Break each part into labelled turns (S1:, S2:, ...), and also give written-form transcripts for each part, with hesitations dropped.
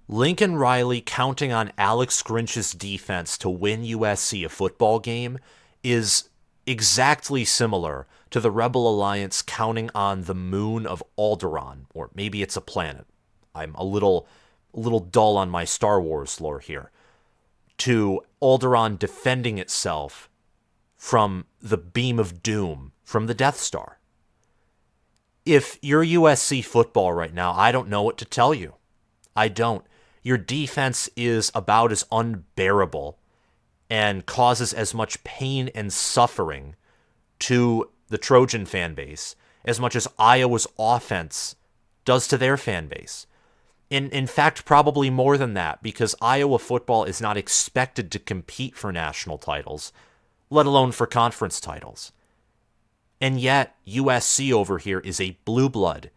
S1: Lincoln Riley counting on Alex Grinch's defense to win USC a football game is exactly similar to the Rebel Alliance counting on the moon of Alderaan, or maybe it's a planet. I'm a little dull on my Star Wars lore here. To Alderaan defending itself from the beam of doom from the Death Star. If you're USC football right now, I don't know what to tell you. I don't. Your defense is about as unbearable and causes as much pain and suffering to the Trojan fan base as much as Iowa's offense does to their fan base. In fact, probably more than that, because Iowa football is not expected to compete for national titles, let alone for conference titles. And yet, USC over here is a blue blood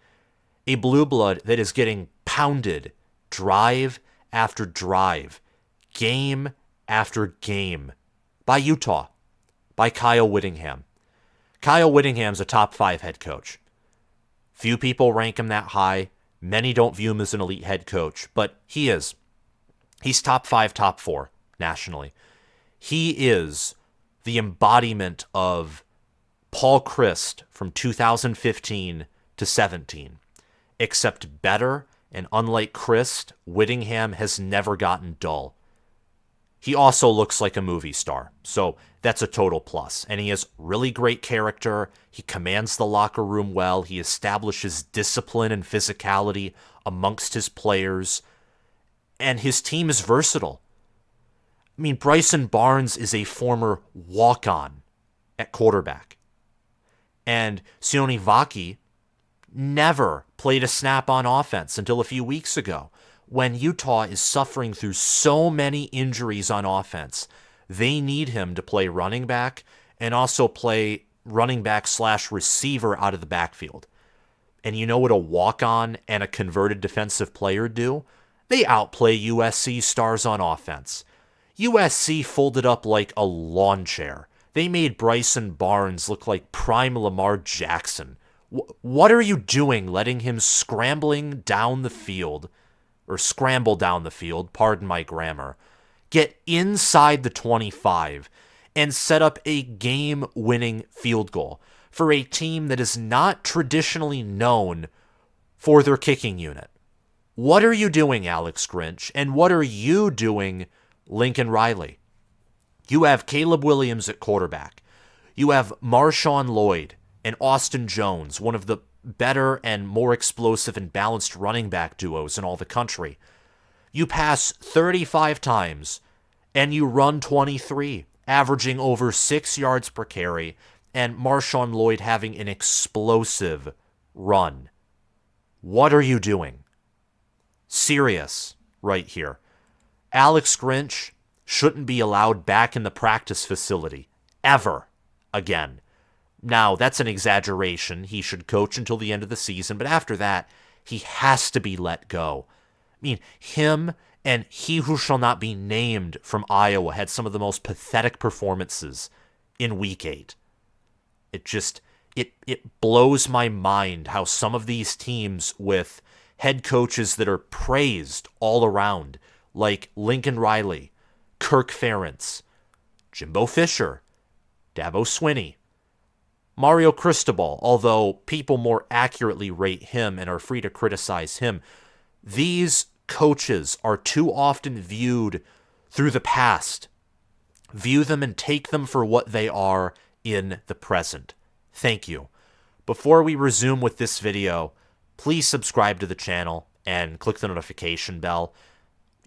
S1: that is getting pounded drive after drive, game after game, by Utah, by Kyle Whittingham. Kyle Whittingham's a top 5 head coach. Few people rank him that high. Many don't view him as an elite head coach, but he is. He's top 5, top 4 nationally. He is the embodiment of Paul Chryst from 2015 to 17, except better, and unlike Chryst, Whittingham has never gotten dull. He also looks like a movie star, so that's a total plus. And he has really great character. He commands the locker room well. He establishes discipline and physicality amongst his players. And his team is versatile. I mean, Bryson Barnes is a former walk-on at quarterback. And Sione Vaki never played a snap on offense until a few weeks ago. When Utah is suffering through so many injuries on offense, they need him to play running back and also play running back / receiver out of the backfield. And you know what a walk-on and a converted defensive player do? They outplay USC stars on offense. USC folded up like a lawn chair. They made Bryson Barnes look like prime Lamar Jackson. What are you doing letting him scramble down the field, pardon my grammar, get inside the 25 and set up a game-winning field goal for a team that is not traditionally known for their kicking unit? What are you doing, Alex Grinch? And what are you doing, Lincoln Riley? You have Caleb Williams at quarterback. You have Marshawn Lloyd and Austin Jones, one of the better and more explosive and balanced running back duos in all the country. You pass 35 times and you run 23, averaging over 6 yards per carry, and Marshawn Lloyd having an explosive run. What are you doing? Serious right here. Alex Grinch shouldn't be allowed back in the practice facility ever again. Now, that's an exaggeration. He should coach until the end of the season, but after that, he has to be let go. I mean, him and he who shall not be named from Iowa had some of the most pathetic performances in Week 8. It blows my mind how some of these teams with head coaches that are praised all around, like Lincoln Riley, Kirk Ferentz, Jimbo Fisher, Dabo Swinney, Mario Cristobal, although people more accurately rate him and are free to criticize him, these coaches are too often viewed through the past. View them and take them for what they are in the present. Thank you. Before we resume with this video, please subscribe to the channel and click the notification bell.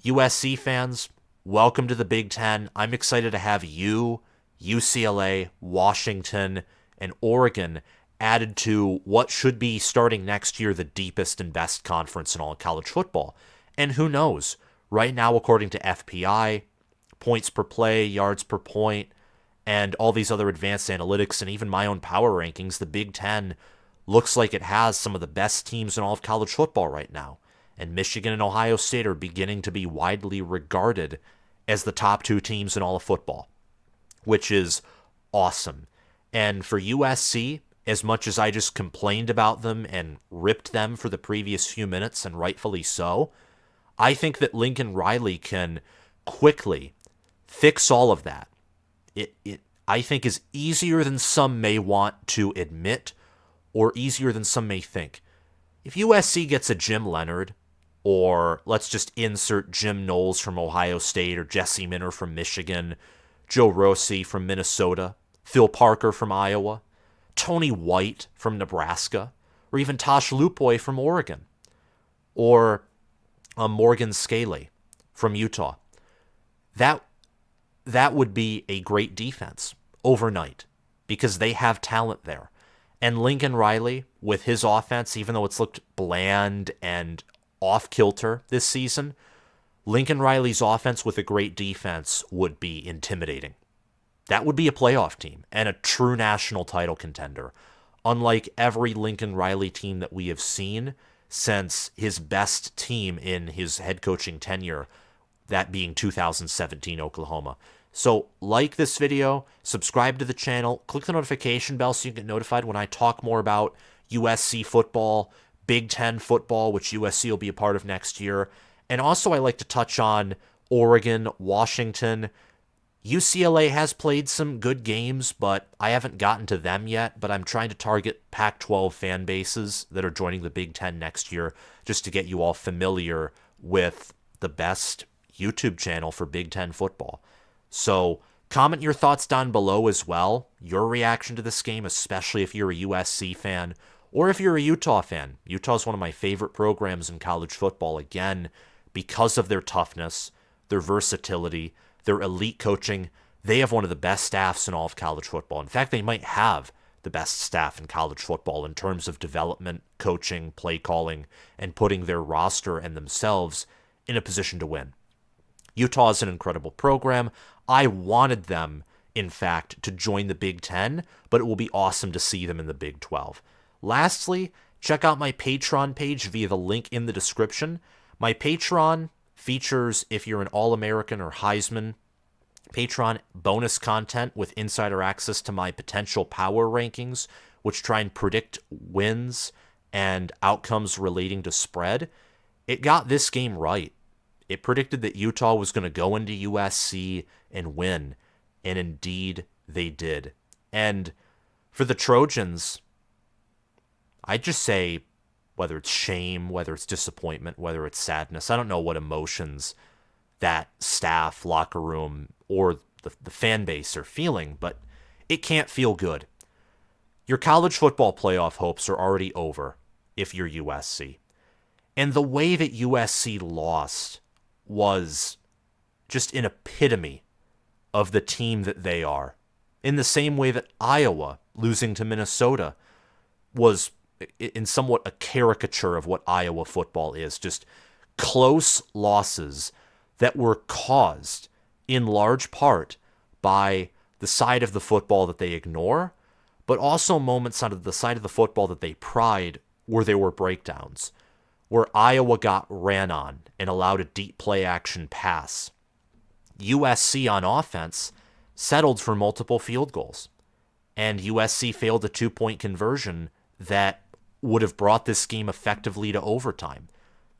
S1: USC fans, welcome to the Big Ten. I'm excited to have you, UCLA, Washington, and Oregon added to what should be, starting next year, the deepest and best conference in all of college football. And who knows? Right now, according to FPI, points per play, yards per point, and all these other advanced analytics, and even my own power rankings, the Big Ten looks like it has some of the best teams in all of college football right now. And Michigan and Ohio State are beginning to be widely regarded as the top 2 teams in all of football, which is awesome. And for USC, as much as I just complained about them and ripped them for the previous few minutes, and rightfully so, I think that Lincoln Riley can quickly fix all of that. It I think is easier than some may want to admit, or easier than some may think. If USC gets a Jim Leonard, or let's just insert Jim Knowles from Ohio State, or Jesse Minter from Michigan, Joe Rossi from Minnesota, Phil Parker from Iowa, Tony White from Nebraska, or even Tosh Lupoy from Oregon, or Morgan Scaley from Utah, that would be a great defense overnight because they have talent there. And Lincoln Riley, with his offense, even though it's looked bland and off-kilter this season, Lincoln Riley's offense with a great defense would be intimidating. That would be a playoff team and a true national title contender, unlike every Lincoln Riley team that we have seen since his best team in his head coaching tenure, that being 2017 Oklahoma. So like this video, subscribe to the channel, click the notification bell so you get notified when I talk more about USC football, Big Ten football, which USC will be a part of next year. And also I like to touch on Oregon, Washington. UCLA has played some good games, but I haven't gotten to them yet. But I'm trying to target Pac-12 fan bases that are joining the Big Ten next year just to get you all familiar with the best YouTube channel for Big Ten football. So comment your thoughts down below as well, your reaction to this game, especially if you're a USC fan or if you're a Utah fan. Utah is one of my favorite programs in college football, again, because of their toughness, their versatility, their elite coaching. They have one of the best staffs in all of college football. In fact, they might have the best staff in college football in terms of development, coaching, play calling, and putting their roster and themselves in a position to win. Utah is an incredible program. I wanted them, in fact, to join the Big Ten, but it will be awesome to see them in the Big 12. Lastly, check out my Patreon page via the link in the description. My Patreon features, if you're an All-American or Heisman, Patreon bonus content with insider access to my potential power rankings, which try and predict wins and outcomes relating to spread. It got this game right. It predicted that Utah was going to go into USC and win, and indeed they did. And for the Trojans, I just say, whether it's shame, whether it's disappointment, whether it's sadness, I don't know what emotions that staff, locker room, or the fan base are feeling, but it can't feel good. Your college football playoff hopes are already over if you're USC. And the way that USC lost was just an epitome of the team that they are. In the same way that Iowa losing to Minnesota was in somewhat a caricature of what Iowa football is. Just close losses that were caused in large part by the side of the football that they ignore, but also moments on the side of the football that they pride where there were breakdowns, where Iowa got ran on and allowed a deep play action pass. USC on offense settled for multiple field goals, and USC failed a 2-point conversion that would have brought this game effectively to overtime.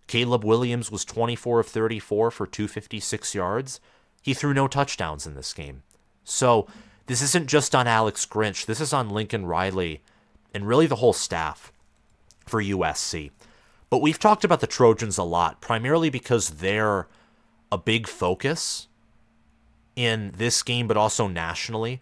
S1: Caleb Williams was 24 of 34 for 256 yards. He threw no touchdowns in this game. So this isn't just on Alex Grinch. This is on Lincoln Riley and really the whole staff for USC. But we've talked about the Trojans a lot, primarily because they're a big focus in this game, but also nationally.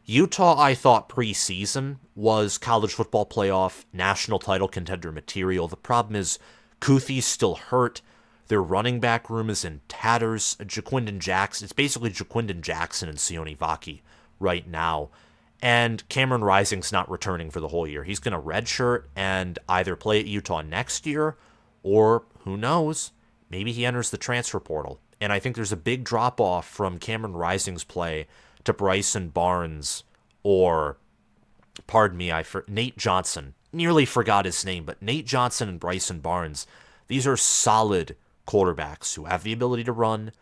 S1: Utah, I thought preseason was college football playoff national title contender material. The problem is Kuthie's still hurt. Their running back room is in tatters. Jaquindon Jackson, it's basically Jaquindon Jackson and Sione Vaki right now. And Cameron Rising's not returning for the whole year. He's going to redshirt and either play at Utah next year, or who knows, maybe he enters the transfer portal. And I think there's a big drop-off from Cameron Rising's play to Bryson Barnes or, pardon me, Nate Johnson. Nearly forgot his name, but Nate Johnson and Bryson Barnes, these are solid quarterbacks who have the ability to run,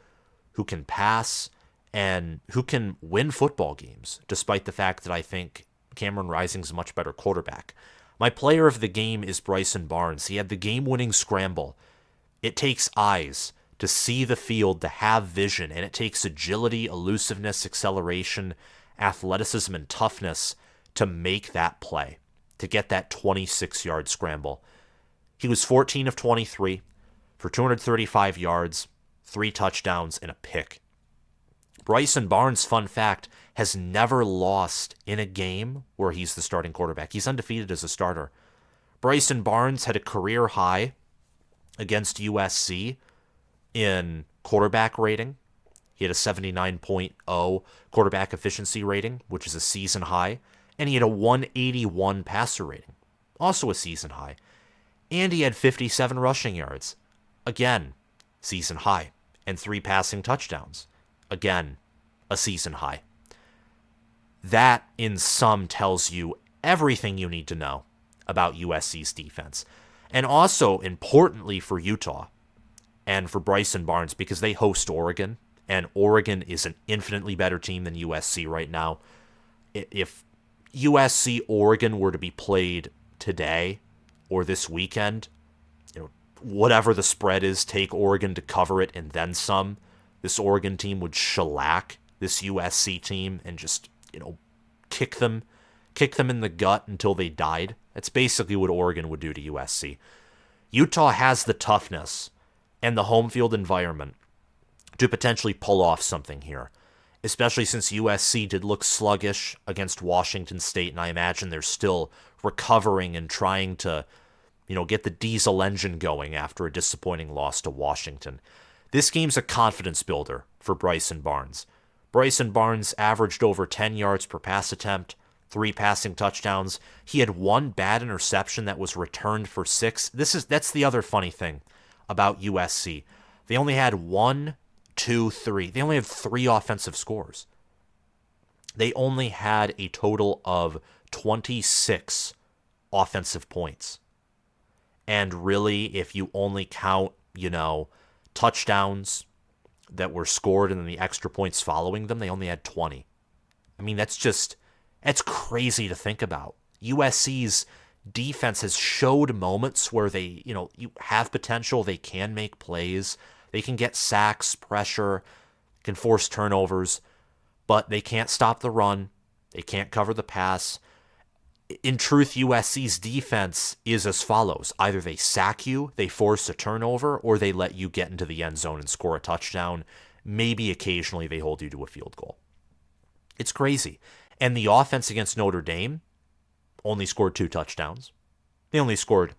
S1: who can pass, and who can win football games, despite the fact that I think Cameron Rising's a much better quarterback. My player of the game is Bryson Barnes. He had the game-winning scramble It takes eyes to see the field, to have vision, and it takes agility, elusiveness, acceleration, athleticism, and toughness to make that play, to get that 26-yard scramble. He was 14 of 23 for 235 yards, 3 touchdowns, and a pick. Bryson Barnes, fun fact, has never lost in a game where he's the starting quarterback. He's undefeated as a starter. Bryson Barnes had a career high against USC in quarterback rating. He had a 79.0 quarterback efficiency rating, which is a season high. And he had a 181 passer rating, also a season high. And he had 57 rushing yards, again, season high. And 3 passing touchdowns, again, a season high. That, in sum, tells you everything you need to know about USC's defense. And also, importantly for Utah and for Bryson Barnes, because they host Oregon, and Oregon is an infinitely better team than USC right now. If USC-Oregon were to be played today or this weekend, whatever the spread is, take Oregon to cover it and then some. This Oregon team would shellac this USC team and just, kick them in the gut until they died. That's basically what Oregon would do to USC. Utah has the toughness and the home field environment to potentially pull off something here, especially since USC did look sluggish against Washington State, and I imagine they're still recovering and trying to, get the diesel engine going after a disappointing loss to Washington. This game's a confidence builder for Bryson Barnes. Bryson Barnes averaged over 10 yards per pass attempt, 3 passing touchdowns. He had 1 bad interception that was returned for 6. That's the other funny thing about USC. They only had 1, 2, 3. They only had 3 offensive scores. They only had a total of 26 offensive points. And really, if you only count, touchdowns that were scored and then the extra points following them, they only had 20. I mean, that's crazy to think about. USC's defense has showed moments where they, you have potential. They can make plays. They can get sacks, pressure, can force turnovers, but they can't stop the run. They can't cover the pass. In truth, USC's defense is as follows. Either they sack you, they force a turnover, or they let you get into the end zone and score a touchdown. Maybe occasionally they hold you to a field goal. It's crazy. And the offense against Notre Dame only scored 2 touchdowns. They only scored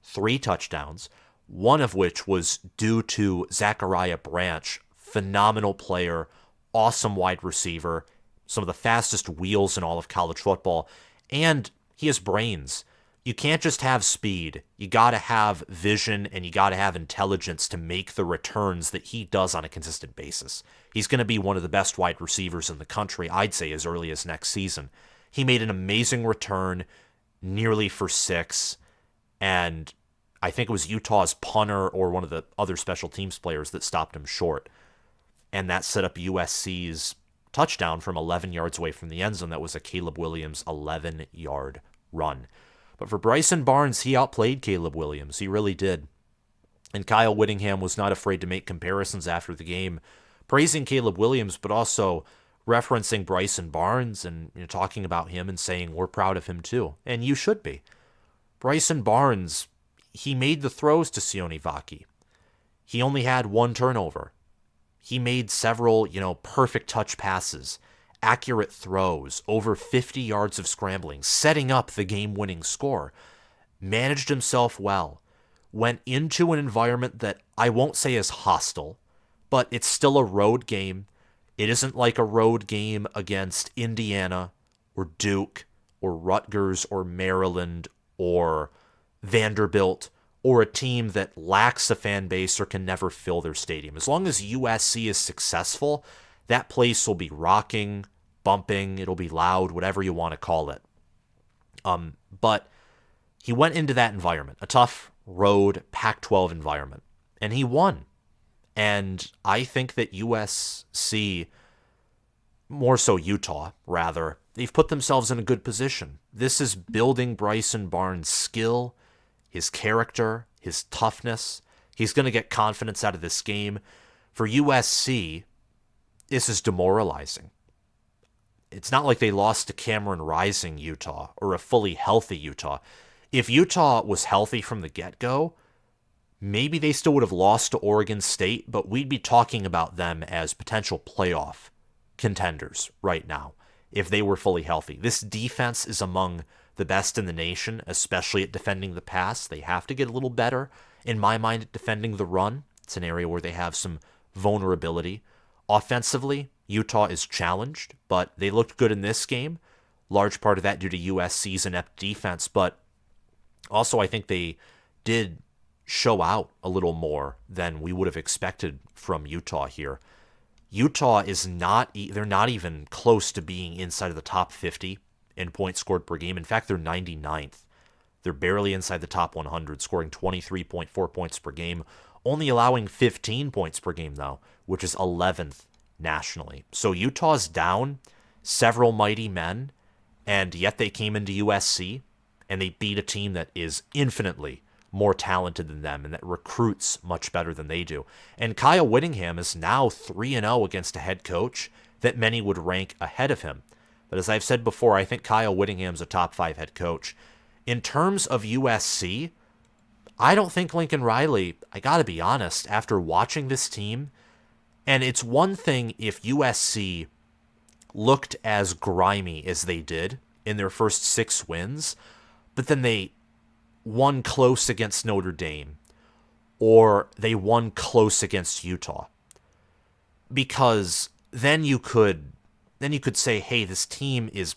S1: 3 touchdowns, one of which was due to Zachariah Branch, phenomenal player, awesome wide receiver, some of the fastest wheels in all of college football, and he has brains. You can't just have speed. You got to have vision and you got to have intelligence to make the returns that he does on a consistent basis. He's going to be one of the best wide receivers in the country, I'd say, as early as next season. He made an amazing return, nearly for 6, and I think it was Utah's punter or one of the other special teams players that stopped him short. And that set up USC's touchdown from 11 yards away from the end zone. That was a Caleb Williams 11-yard run. But for Bryson Barnes, he outplayed Caleb Williams. He really did. And Kyle Whittingham was not afraid to make comparisons after the game, praising Caleb Williams, but also referencing Bryson Barnes and talking about him and saying we're proud of him too. And you should be. Bryson Barnes, he made the throws to Sione Vaki. He only had 1 turnover. He made several, perfect touch passes, accurate throws, over 50 yards of scrambling, setting up the game-winning score. Managed himself well. Went into an environment that I won't say is hostile, but it's still a road game. It isn't like a road game against Indiana or Duke or Rutgers or Maryland or Vanderbilt or a team that lacks a fan base or can never fill their stadium. As long as USC is successful, that place will be rocking, bumping, it'll be loud, whatever you want to call it. But he went into that environment, a tough road Pac-12 environment, and he won. And I think that USC, more so Utah, rather, they've put themselves in a good position. This is building Bryson Barnes' skill, his character, his toughness, He's going to get confidence out of this game. For USC, this is demoralizing. It's not like they lost to Cameron Rising Utah or a fully healthy Utah. If Utah was healthy from the get-go, maybe they still would have lost to Oregon State, but we'd be talking about them as potential playoff contenders right now if they were fully healthy. This defense is among the best in the nation, especially at defending the pass. They have to get a little better, in my mind, at defending the run. It's an area where they have some vulnerability. Offensively, Utah is challenged, but they looked good in this game. Large part of that due to USC's inept defense, but also I think they did show out a little more than we would have expected from Utah here. Utah is they're not even close to being inside of the top 50 in points scored per game. In fact, they're 99th. They're barely inside the top 100, scoring 23.4 points per game, only allowing 15 points per game, though, which is 11th nationally. So Utah's down several mighty men, and yet they came into USC, and they beat a team that is infinitely more talented than them and that recruits much better than they do. And Kyle Whittingham is now 3-0 against a head coach that many would rank ahead of him. But as I've said before, I think Kyle Whittingham's a top 5 head coach. In terms of USC, I don't think Lincoln Riley, I gotta be honest, after watching this team, and it's one thing if USC looked as grimy as they did in their first 6 wins, but then they won close against Notre Dame, or they won close against Utah. Because then you could say, hey, this team is,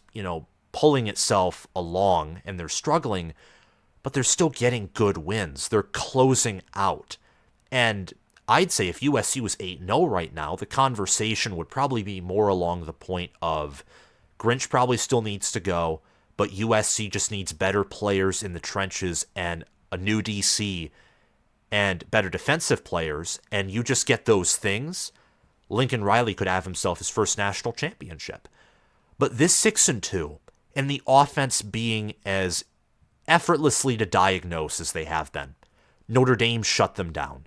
S1: pulling itself along and they're struggling, but they're still getting good wins. They're closing out. And I'd say if USC was 8-0 right now, the conversation would probably be more along the point of Grinch probably still needs to go, but USC just needs better players in the trenches and a new DC and better defensive players, and you just get those things, Lincoln Riley could have himself his first national championship. But this 6-2, and the offense being as effortlessly to diagnose as they have been, Notre Dame shut them down.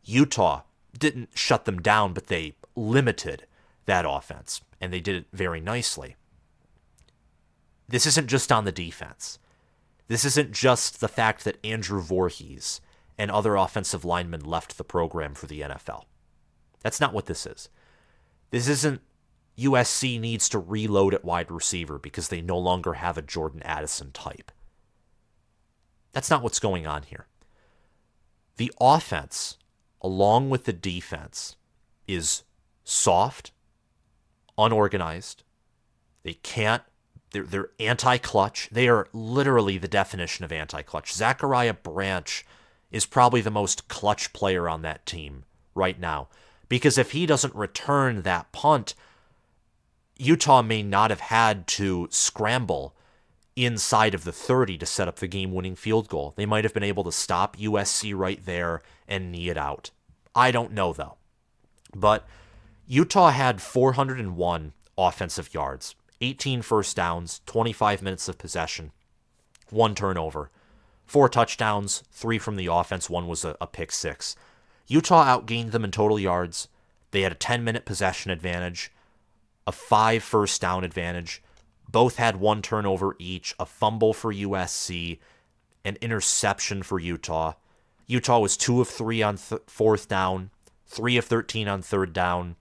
S1: Utah didn't shut them down, but they limited that offense, and they did it very nicely. This isn't just on the defense. This isn't just the fact that Andrew Voorhees and other offensive linemen left the program for the NFL. That's not what this is. This isn't USC needs to reload at wide receiver because they no longer have a Jordan Addison type. That's not what's going on here. The offense, along with the defense, is soft, unorganized. They're anti-clutch. They are literally the definition of anti-clutch. Zachariah Branch is probably the most clutch player on that team right now. Because if he doesn't return that punt, Utah may not have had to scramble inside of the 30 to set up the game-winning field goal. They might have been able to stop USC right there and knee it out. I don't know, though. But Utah had 401 offensive yards, 18 first downs, 25 minutes of possession, 1 turnover, 4 touchdowns, 3 from the offense, 1 was a pick 6. Utah outgained them in total yards. They had a 10-minute possession advantage, a 5 first down advantage. Both had 1 turnover each, a fumble for USC, an interception for Utah. Utah was 2 of 3 on 4th down, 3 of 13 on 3rd down.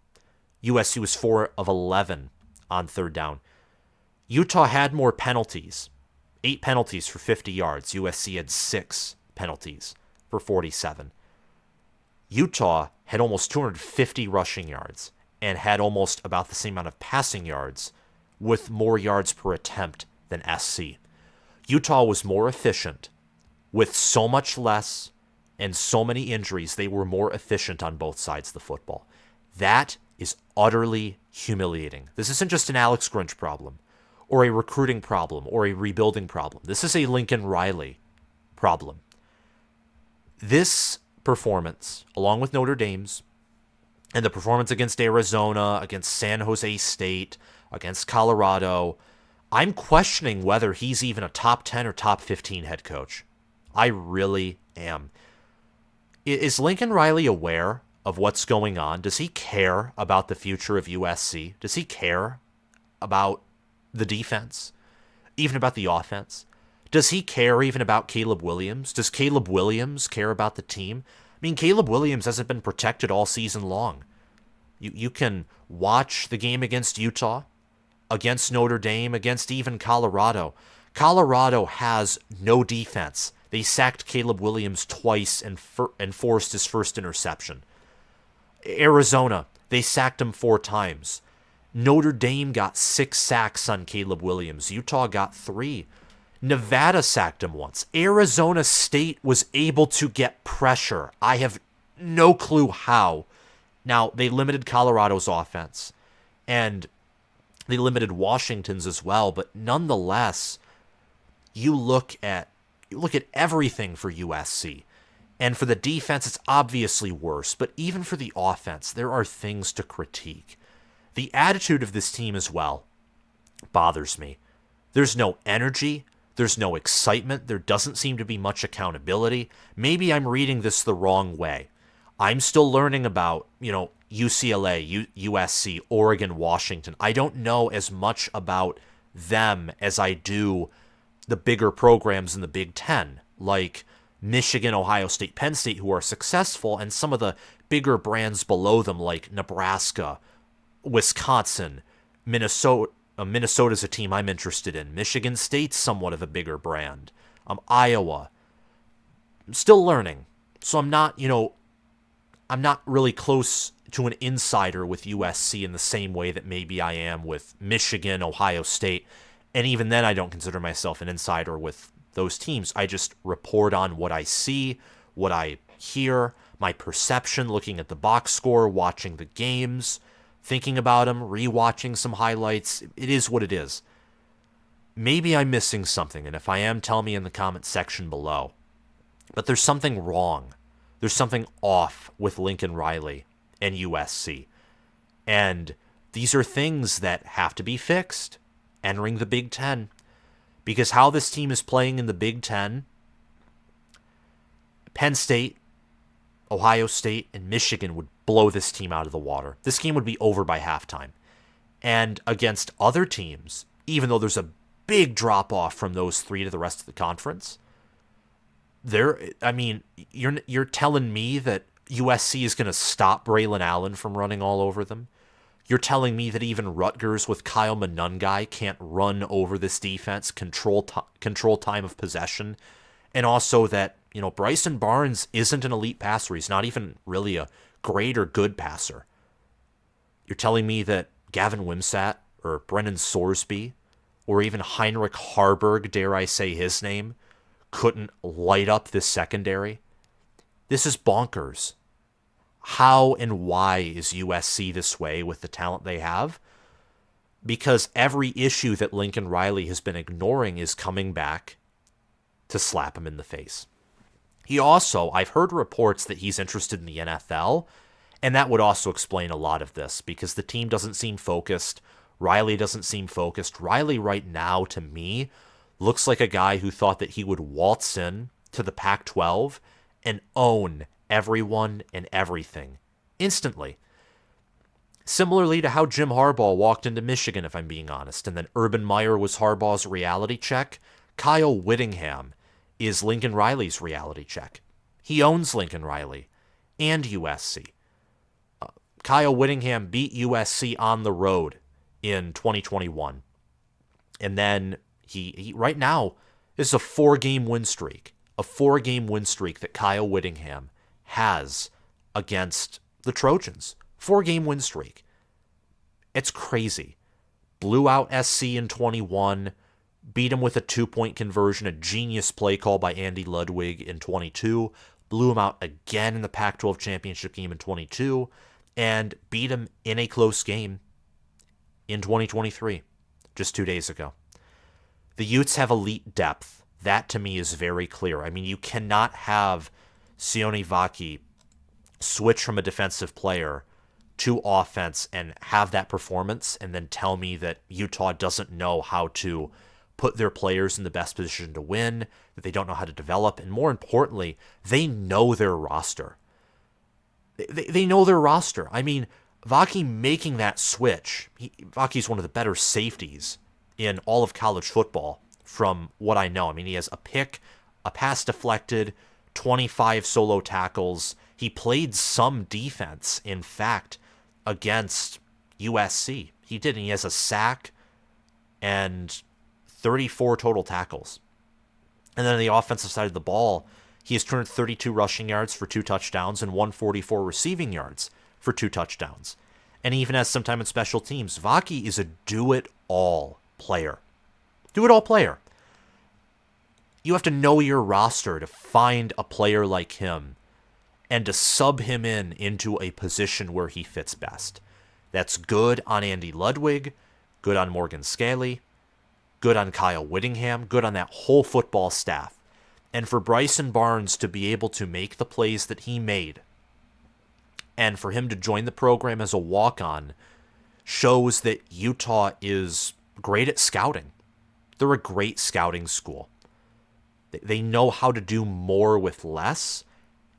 S1: USC was 4 of 11 on 3rd down. Utah had more penalties, 8 penalties for 50 yards. USC had 6 penalties for 47. Utah had almost 250 rushing yards and had almost about the same amount of passing yards with more yards per attempt than SC. Utah was more efficient with so much less and so many injuries. They were more efficient on both sides of the football. That is utterly humiliating. This isn't just an Alex Grinch problem or a recruiting problem or a rebuilding problem. This is a Lincoln Riley problem. This performance, along with Notre Dame's, and the performance against Arizona, against San Jose State, against Colorado, I'm questioning whether he's even a top 10 or top 15 head coach. I really am. Is Lincoln Riley aware of what's going on? Does he care about the future of USC? Does he care about the defense? Even about the offense? Does he care even about Caleb Williams? Does Caleb Williams care about the team? I mean, Caleb Williams hasn't been protected all season long. You can watch the game against Utah, against Notre Dame, against even Colorado. Colorado has no defense. They sacked Caleb Williams twice and forced his first interception. Arizona, they sacked him 4 times. Notre Dame got 6 sacks on Caleb Williams. Utah got 3. Nevada sacked him once. Arizona State was able to get pressure. I have no clue how. Now, they limited Colorado's offense, and they limited Washington's as well, but nonetheless, you look at everything for USC. And for the defense, it's obviously worse, but even for the offense, there are things to critique. The attitude of this team as well bothers me. There's no energy. There's no excitement. There doesn't seem to be much accountability. Maybe I'm reading this the wrong way. I'm still learning about, UCLA, USC, Oregon, Washington. I don't know as much about them as I do the bigger programs in the Big Ten, like Michigan, Ohio State, Penn State, who are successful, and some of the bigger brands below them, like Nebraska, Wisconsin, Minnesota. Minnesota's a team I'm interested in. Michigan State's somewhat of a bigger brand. Iowa. I'm still learning. So I'm not really close to an insider with USC in the same way that maybe I am with Michigan, Ohio State. And even then, I don't consider myself an insider with those teams. I just report on what I see, what I hear, my perception, looking at the box score, watching the games, thinking about them, rewatching some highlights. It is what it is. Maybe I'm missing something, and if I am, tell me in the comment section below. But there's something wrong. There's something off with Lincoln Riley and USC. And these are things that have to be fixed entering the Big Ten. Because how this team is playing in the Big Ten, Penn State, Ohio State, and Michigan would blow this team out of the water. This game would be over by halftime. And against other teams, even though there's a big drop-off from those 3 to the rest of the conference, you're telling me that USC is going to stop Braylon Allen from running all over them? You're telling me that even Rutgers with Kyle Monungai can't run over this defense, control time of possession, and also that, Bryson Barnes isn't an elite passer. He's not even really a great or good passer. You're telling me that Gavin Wimsatt or Brennan Sorsby or even Heinrich Harburg, dare I say his name, couldn't light up this secondary? This is bonkers. How and why is USC this way with the talent they have? Because every issue that Lincoln Riley has been ignoring is coming back to slap him in the face. He also, I've heard reports that he's interested in the NFL, and that would also explain a lot of this, because the team doesn't seem focused. Riley doesn't seem focused. Riley right now, to me, looks like a guy who thought that he would waltz in to the Pac-12 and own everyone and everything instantly. Similarly to how Jim Harbaugh walked into Michigan, if I'm being honest, and then Urban Meyer was Harbaugh's reality check, Kyle Whittingham is Lincoln Riley's reality check. He owns Lincoln Riley and USC. Kyle Whittingham beat USC on the road in 2021. And then he right now is a 4-game win streak. A 4-game win streak that Kyle Whittingham has against the Trojans. 4-game win streak. It's crazy. Blew out SC in 21, beat him with a 2-point conversion, a genius play call by Andy Ludwig in 22, blew him out again in the Pac-12 championship game in 22, and beat him in a close game in 2023, just 2 days ago. The Utes have elite depth. That, to me, is very clear. I mean, you cannot have Sione Vaki switch from a defensive player to offense and have that performance and then tell me that Utah doesn't know how to put their players in the best position to win, that they don't know how to develop, and more importantly, they know their roster. They know their roster. I mean, Vaki making that switch, Vaki's one of the better safeties in all of college football from what I know. I mean, he has a pick, a pass deflected, 25 solo tackles. He played some defense, in fact, against USC. He did, and he has a sack and 34 total tackles. And then on the offensive side of the ball, he has 232 rushing yards for 2 touchdowns and 144 receiving yards for 2 touchdowns. And he even has some time in special teams. Vaki is a do-it-all player. Do-it-all player. You have to know your roster to find a player like him and to sub him into a position where he fits best. That's good on Andy Ludwig, good on Morgan Scalley, good on Kyle Whittingham, good on that whole football staff. And for Bryson Barnes to be able to make the plays that he made, and for him to join the program as a walk-on, shows that Utah is great at scouting. They're a great scouting school. They know how to do more with less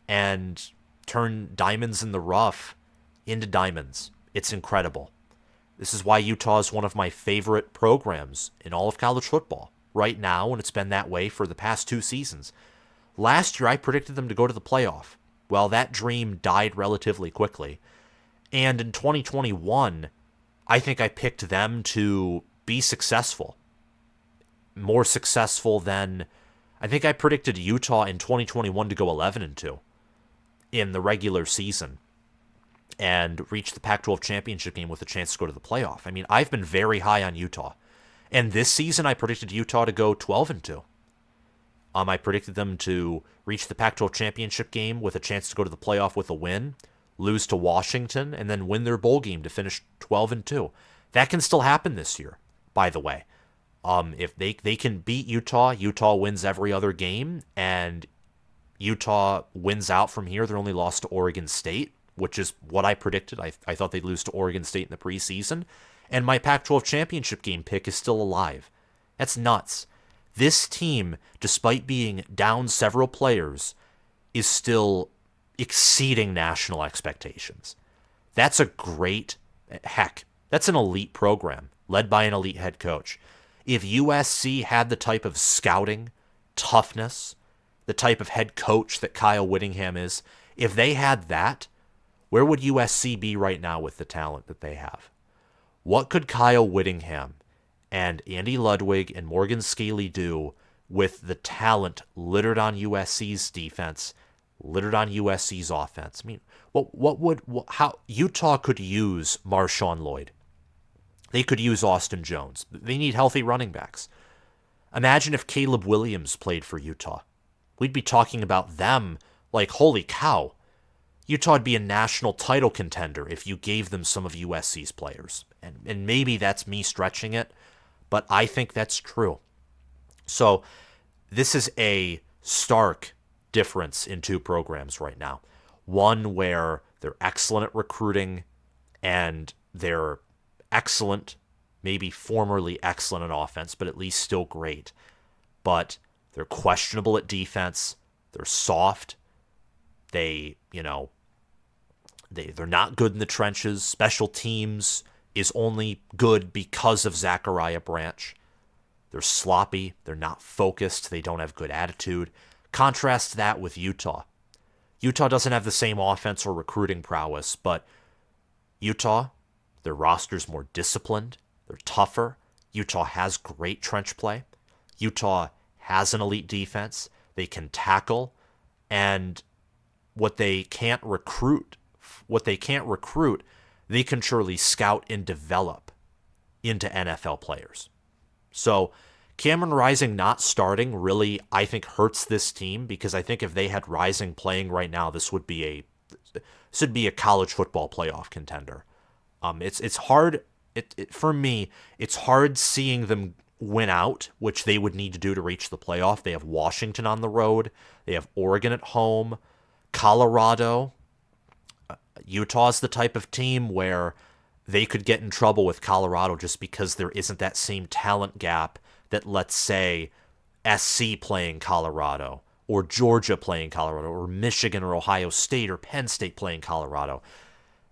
S1: and turn diamonds in the rough into diamonds. It's incredible. This is why Utah is one of my favorite programs in all of college football right now, and it's been that way for the past 2 seasons. Last year, I predicted them to go to the playoff. Well, that dream died relatively quickly. And in 2021, I think I picked them to be successful. More successful than... I think I predicted Utah in 2021 to go 11-2 in the regular season and reach the Pac-12 championship game with a chance to go to the playoff. I mean, I've been very high on Utah. And this season, I predicted Utah to go 12-2. I predicted them to reach the Pac-12 championship game with a chance to go to the playoff with a win, lose to Washington, and then win their bowl game to finish 12-2. That can still happen this year, by the way. If they can beat Utah, Utah wins every other game, and Utah wins out from here. They're only lost to Oregon State, which is what I predicted. I thought they'd lose to Oregon State in the preseason. And my Pac-12 championship game pick is still alive. That's nuts. This team, despite being down several players, is still exceeding national expectations. That's a great, heck, that's an elite program led by an elite head coach. If USC had the type of scouting, toughness, the type of head coach that Kyle Whittingham is, if they had that, where would USC be right now with the talent that they have? What could Kyle Whittingham and Andy Ludwig and Morgan Scalley do with the talent littered on USC's defense, littered on USC's offense? I mean, how Utah could use Marshawn Lloyd. They could use Austin Jones. They need healthy running backs. Imagine if Caleb Williams played for Utah. We'd be talking about them like, holy cow. Utah would be a national title contender if you gave them some of USC's players. And maybe that's me stretching it, but I think that's true. So this is a stark difference in 2 programs right now. One where they're excellent at recruiting and they're excellent, maybe formerly excellent at offense, but at least still great. But they're questionable at defense. They're soft. They're not good in the trenches. Special teams is only good because of Zachariah Branch. They're sloppy. They're not focused. They don't have good attitude. Contrast that with Utah. Utah doesn't have the same offense or recruiting prowess, but Utah, their roster's more disciplined. They're tougher. Utah has great trench play. Utah has an elite defense. They can tackle. And what they can't recruit, they can surely scout and develop into NFL players. So Cameron Rising not starting really, I think, hurts this team, because I think if they had Rising playing right now, this would be a college football playoff contender. It's hard. For me, it's hard seeing them win out, which they would need to do to reach the playoff. They have Washington on the road. They have Oregon at home. Colorado. Utah's the type of team where they could get in trouble with Colorado just because there isn't that same talent gap that, let's say, SC playing Colorado, or Georgia playing Colorado, or Michigan or Ohio State or Penn State playing Colorado.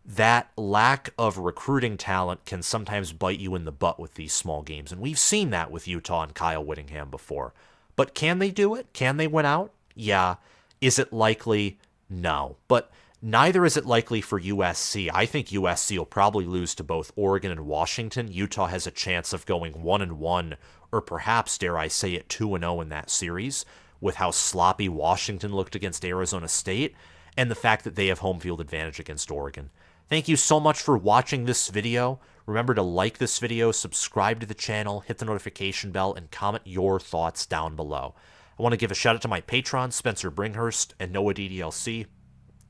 S1: That lack of recruiting talent can sometimes bite you in the butt with these small games. And we've seen that with Utah and Kyle Whittingham before. But can they do it? Can they win out? Yeah. Is it likely? No. But neither is it likely for USC. I think USC will probably lose to both Oregon and Washington. Utah has a chance of going 1-1, or perhaps, dare I say it, 2-0 in that series, with how sloppy Washington looked against Arizona State, and the fact that they have home field advantage against Oregon. Thank you so much for watching this video. Remember to like this video, subscribe to the channel, hit the notification bell, and comment your thoughts down below. I want to give a shout out to my patrons, Spencer Bringhurst and Noah DDLC,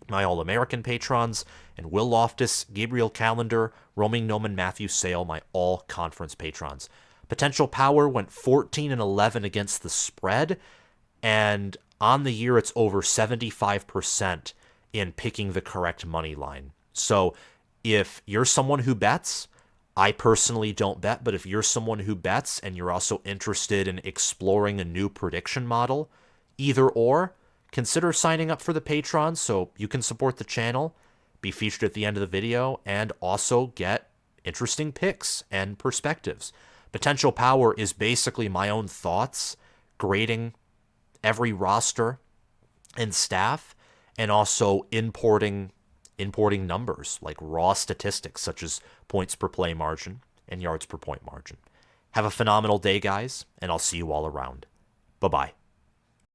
S1: my All-American patrons, and Will Loftus, Gabriel Calendar, Roaming Noman, Matthew Sale, my all-conference patrons. Potential Power went 14-11 against the spread, and on the year it's over 75% in picking the correct money line. So if you're someone who bets, I personally don't bet, but if you're someone who bets and you're also interested in exploring a new prediction model, either or, consider signing up for the Patreon so you can support the channel, be featured at the end of the video, and also get interesting picks and perspectives. Potential Power is basically my own thoughts, grading every roster and staff, and also importing numbers like raw statistics such as points per play margin and yards per point margin. Have a phenomenal day, guys, and I'll see you all around. Bye-bye.